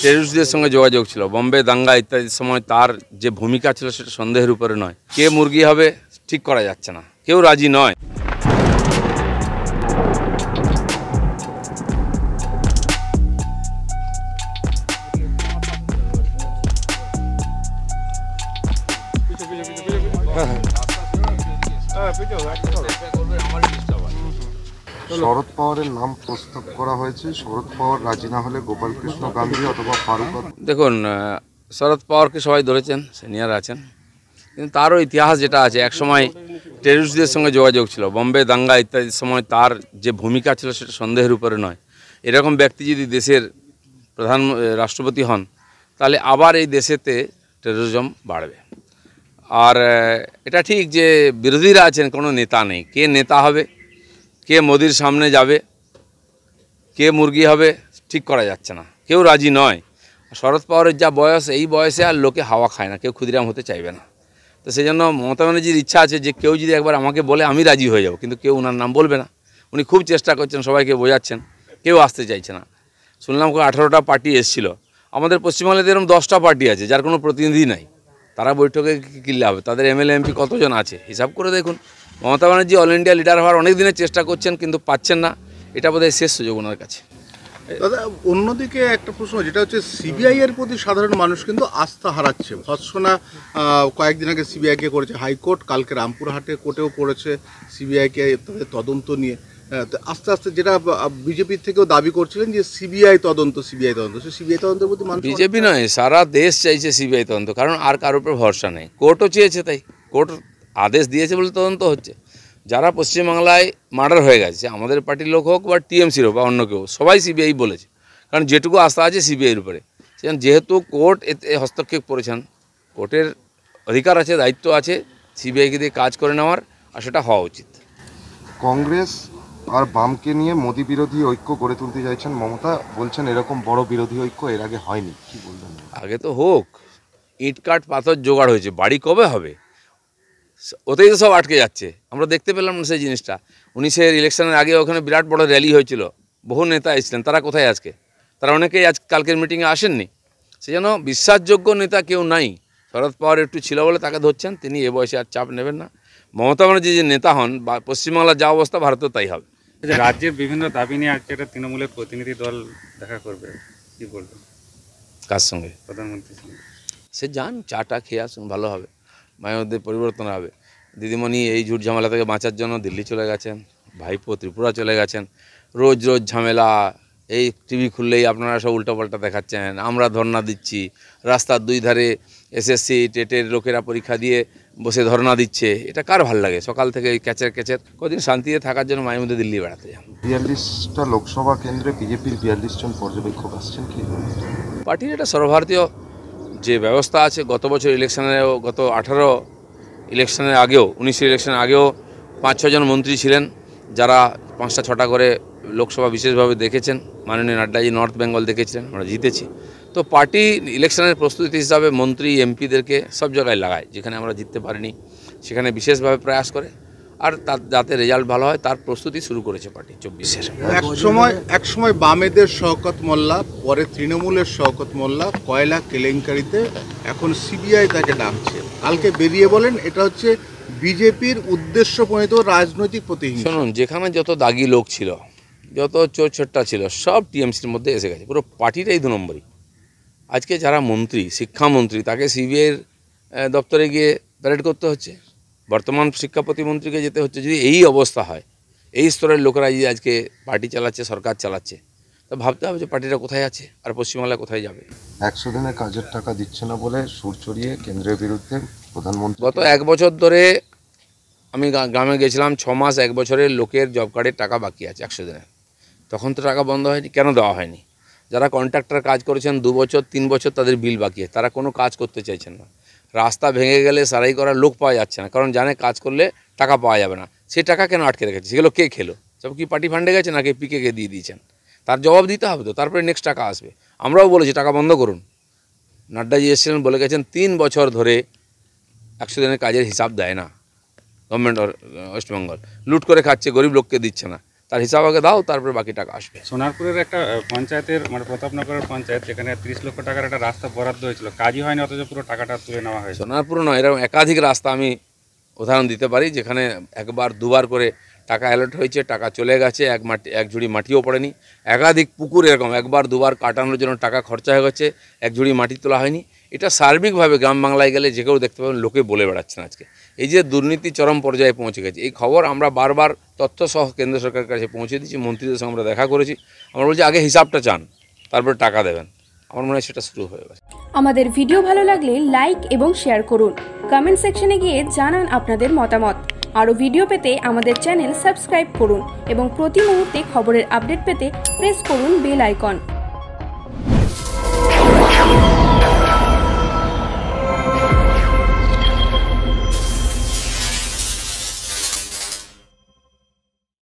টেররিস্টদের সঙ্গে যোগাযোগ ছিল। বম্বে দাঙ্গা ইত্যাদির সময় তার যে ভূমিকা ছিল সেটা সন্দেহের উপরে নয়। কে মুরগি হবে ঠিক করা যাচ্ছে না, কেউ রাজি নয়। শরদ পাওয়ারের নাম প্রস্তাব করা হয়েছে। শরদ পাওয়ার রাজি না হলে গোপাল কৃষ্ণ গান্ধী অথবা ফারুক। দেখুন, শরদ পাওয়ারকে সবাই ধরেছেন, সিনিয়র আছেন, কিন্তু তারও ইতিহাস যেটা আছে, একসময় টেররিস্টদের সঙ্গে যোগাযোগ ছিল। বম্বে দাঙ্গা ইত্যাদির সময় তার যে ভূমিকা ছিল সেটা সন্দেহের উপরে নয়। এরকম ব্যক্তি যদি দেশের রাষ্ট্রপতি হন, তাহলে আবার এই দেশেতে টেররিজম বাড়বে। আর এটা ঠিক যে বিরোধীরা আছেন, কোনো নেতা নেই। কে নেতা হবে, কে মোদির সামনে যাবে, কে মুরগি হবে ঠিক করা যাচ্ছে না, কেউ রাজি নয়। শরদ পাওয়ারের যা বয়স, এই বয়সে আর লোকে হাওয়া খায় না, কেউ ক্ষুদিরাম হতে চাইবে না। তো সেই জন্য মমতা ব্যানার্জির ইচ্ছা আছে যে কেউ যদি একবার আমাকে বলে আমি রাজি হয়ে যাব, কিন্তু কেউ ওনার নাম বলবে না। উনি খুব চেষ্টা করছেন, সবাইকে বোঝাচ্ছেন, কেউ আসতে চাইছে না। শুনলাম 18টা পার্টি এসেছিল। আমাদের পশ্চিমবাংলাতে এরকম 10টা পার্টি আছে যার কোনো প্রতিনিধি নাই। তারা বৈঠকে কী লাভ? তাদের এমএলএ এমপি কতজন আছে হিসাব করে দেখুন। Mamata Banerjee all India leader হওয়ার অনেক দিনের চেষ্টা করছেন, কিন্তু পাচ্ছেন না। এটা বোধহয় শেষ সুযোগ ওনার কাছে। দাদা, অন্যদিকে একটা প্রশ্ন, যেটা হচ্ছে সিবিআই এর প্রতি সাধারণ মানুষ কিন্তু আস্থা হারাচ্ছে। ভৎসনা কয়েকদিন আগে সিবিআইকে করেছে হাইকোর্ট, কালকে রামপুরহাটে কোর্টেও করেছে সিবিআইকে তদন্ত নিয়ে। আস্তে আস্তে যেটা বিজেপির থেকেও দাবি করছিলেন যে সিবিআই তদন্ত, সিবিআই তদন্তের প্রতি মানুষ, বিজেপি নয়, সারা দেশ চাইছে সিবিআই তদন্ত, কারণ আর কারোর উপর ভরসা নেই। কোর্টও চেয়েছে, তাই কোর্ট আদেশ দিয়েছে বলে তদন্ত হচ্ছে। যারা পশ্চিমবাংলায় মার্ডার হয়ে গেছে, আমাদের পার্টির লোক হোক বা টিএমসির হোক বা অন্য কেউ, সবাই সিবিআই বলেছে, কারণ যেটুকু আস্থা আছে সিবিআইয়ের উপরে। সেখানে যেহেতু কোর্ট এতে হস্তক্ষেপ করেছেন, কোর্টের অধিকার আছে, দায়িত্ব আছে সিবিআইকে দিয়ে কাজ করে নেওয়ার, আর সেটা হওয়া উচিত। কংগ্রেস আর বামকে নিয়ে মোদি বিরোধী ঐক্য গড়ে তুলতে চাইছেন মমতা, বলছেন এরকম বড় বিরোধী ঐক্য এর আগে হয়নি। কি বলবেন? আগে তো হোক, ইট কাঠ পাথর জোগাড় হয়েছে, বাড়ি কবে হবে? ওতেই তো সব আটকে যাচ্ছে। আমরা দেখতে পেলাম না সেই জিনিসটা। 19-এর ইলেকশনের আগে ওখানে বিরাট বড় র্যালি হয়েছিল, বহু নেতা এসেছিলেন, তারা কোথায় আজকে? তারা অনেকেই কালকের মিটিংয়ে আসেননি। সেই জন্য বিশ্বাসযোগ্য নেতা কেউ নাই। শরদ পাওয়ার একটু ছিল বলে তাকে ধরছেন, তিনি এ বয়সে আর চাপ নেবেন না। মমতা ব্যানার্জি যে নেতা হন, বা পশ্চিমবাংলার যা অবস্থা ভারতেও তাই হবে। রাজ্যের বিভিন্ন দাবি নিয়ে আজকে একটা তৃণমূলের প্রতিনিধি দল দেখা করবে, কি বলবেন? কার সঙ্গে? প্রধানমন্ত্রীর সঙ্গে। সে যান, চাটা খেয়ে আসুন, ভালো হবে, মায়ের মধ্যে পরিবর্তন হবে। দিদিমণি এই ঝুট ঝামেলা থেকে বাঁচার জন্য দিল্লি চলে গেছেন, ভাইপো ত্রিপুরা চলে গেছেন। রোজ রোজ ঝামেলা, এই টিভি খুললেই আপনারা সব উল্টোপাল্টা দেখাচ্ছেন। আমরা ধর্না দিচ্ছি, রাস্তার দুই ধারে এসএসসি টেটের লোকেরা পরীক্ষা দিয়ে বসে ধর্না দিচ্ছে। এটা কার ভাল লাগে? সকাল থেকে এই ক্যাচের ক্যাচের। কদিন শান্তিতে থাকার জন্য মায়ের মধ্যে দিল্লি বেড়াতে যান। 42টা লোকসভা কেন্দ্রে বিজেপির 42 জন পর্যবেক্ষক আসছেন। কি পার্টির এটা সর্বভারতীয় যে ব্যবস্থা আছে, গত বছর ইলেকশনেও, গত 18 ইলেকশনের আগেও, 19 ইলেকশনের আগেও 5-6 জন মন্ত্রী ছিলেন, যারা 5টা-6টা করে লোকসভা বিশেষভাবে দেখেছেন। মাননীয় নাড্ডাজি নর্থ বেঙ্গল দেখেছিলেন, আমরা জিতেছি। তো পার্টি ইলেকশনের প্রস্তুতি হিসাবে মন্ত্রী এমপিদেরকে সব জায়গায় লাগায়, যেখানে আমরা জিততে পারিনি সেখানে বিশেষভাবে প্রয়াস করে, আর তার যাতে রেজাল্ট ভালো হয় তার প্রস্তুতি শুরু করেছে পার্টি 24-এর। এক সময় বামেদের শওকত মোল্লা, পরে তৃণমূলের শওকত মোল্লা কয়লা কেলেঙ্কারিতে, এখন সিবিআই তাকে ডাকছে। কালকে বেরিয়ে বলেন এটা হচ্ছে বিজেপির উদ্দেশ্য প্রণীত রাজনৈতিক প্রতিহিংসা। শুনুন, যেখানে যত দাগি লোক ছিল, যত চোর ছোট্টা ছিল, সব টিএমসির মধ্যে এসে গেছে। পুরো পার্টিটাই 2 নম্বরই। আজকে যারা মন্ত্রী, শিক্ষামন্ত্রী, তাকে সিবিআইয়ের দপ্তরে গিয়ে প্যারেড করতে হচ্ছে। বর্তমান শিক্ষা প্রতিমন্ত্রীকে যেতে হচ্ছে। যদি এই অবস্থা হয়, এই স্তরের লোকেরা যদি আজকে পার্টি চালাচ্ছে, সরকার চালাচ্ছে, তো ভাবতে হবে যে পার্টিটা কোথায় আছে আর পশ্চিমবাংলা কোথায় যাবে। 100 দিনে কাজের টাকা দিচ্ছে না বলে সুর চড়িয়ে কেন্দ্রের বিরুদ্ধে প্রধানমন্ত্রী। গত 1 বছর ধরে আমি গ্রামে গেছিলাম, 6 মাস 1 বছরের লোকের জব কার্ডের টাকা বাকি আছে 100 দিনের। তখন তো টাকা বন্ধ হয়নি, কেন দেওয়া হয়নি? যারা কন্ট্রাক্টর কাজ করেছেন 2 বছর 3 বছর, তাদের বিল বাকি আছে, তারা কোনো কাজ করতে চাইছেন না। রাস্তা ভেঙে গেলে সারাই করার লোক পাওয়া যাচ্ছে না, কারণ জানে কাজ করলে টাকা পাওয়া যাবে না। সেই টাকা কেন আটকে রেখেছে? সেগুলো কে খেলো? সব কি পার্টি ফান্ডে গেছে নাকি পিকে দিয়ে দিয়েছেন? তার জবাব দিতে হবে তো, তারপরে নেক্সট টাকা আসবে। আমরাও বলেছি টাকা বন্ধ করুন। নাড্ডাজি এসেছিলেন, বলে গেছেন 3 বছর ধরে 100 দিনের কাজের হিসাব দেয় না গভর্নমেন্ট ওয়েস্ট বেঙ্গল, লুট করে খাচ্ছে, গরিব লোককে দিচ্ছে না। তার হিসাব আগে দাও, তারপরে বাকি টাকা আসবে। সোনারপুরের একটা পঞ্চায়েতের মানে প্রতাপনগরের পঞ্চায়েত, যেখানে 30 লক্ষ টাকার একটা রাস্তা বরাদ্দ হয়েছিল, কাজই হয়নি, অথচ পুরো টাকাটা তুলে নেওয়া হয়েছে। সোনারপুর নয়, এরকম একাধিক রাস্তা আমি উদাহরণ দিতে পারি যেখানে একবার দুবার করে টাকা অ্যালট হয়েছে, টাকা চলে গেছে, এক ঝুড়ি মাটিও পড়েনি। একাধিক পুকুর এরকম একবার দুবার কাটানোর জন্য টাকা খরচা হয়ে গেছে, এক ঝুড়ি মাটি তোলা হয়নি। এটা সার্বিকভাবে গ্রাম বাংলায় গেলে যে কেউ দেখতে পাবেন, লোকে বলে বেড়াচ্ছেন আজকে। এই যে দুর্নীতি চরম পর্যায়ে পৌঁছে গেছে, এই খবর আমরা বারবার তথ্য সহ কেন্দ্র সরকারের কাছে পৌঁছে দিচ্ছি, মন্ত্রীদের সঙ্গে আমরা দেখা করেছি। আমরা বলছি আগে হিসাবটা চান, তারপরে টাকা দেবেন। আমার মনে হয় সেটা শুরু হয়ে গেছে। আমাদের ভিডিও ভালো লাগলে লাইক এবং শেয়ার করুন। কমেন্ট সেকশনে গিয়ে জানান আপনাদের মতামত। আরও ভিডিও পেতে আমাদের চ্যানেল সাবস্ক্রাইব করুন এবং প্রতি মুহূর্তে খবরের আপডেট পেতে প্রেস করুন বেল আইকন।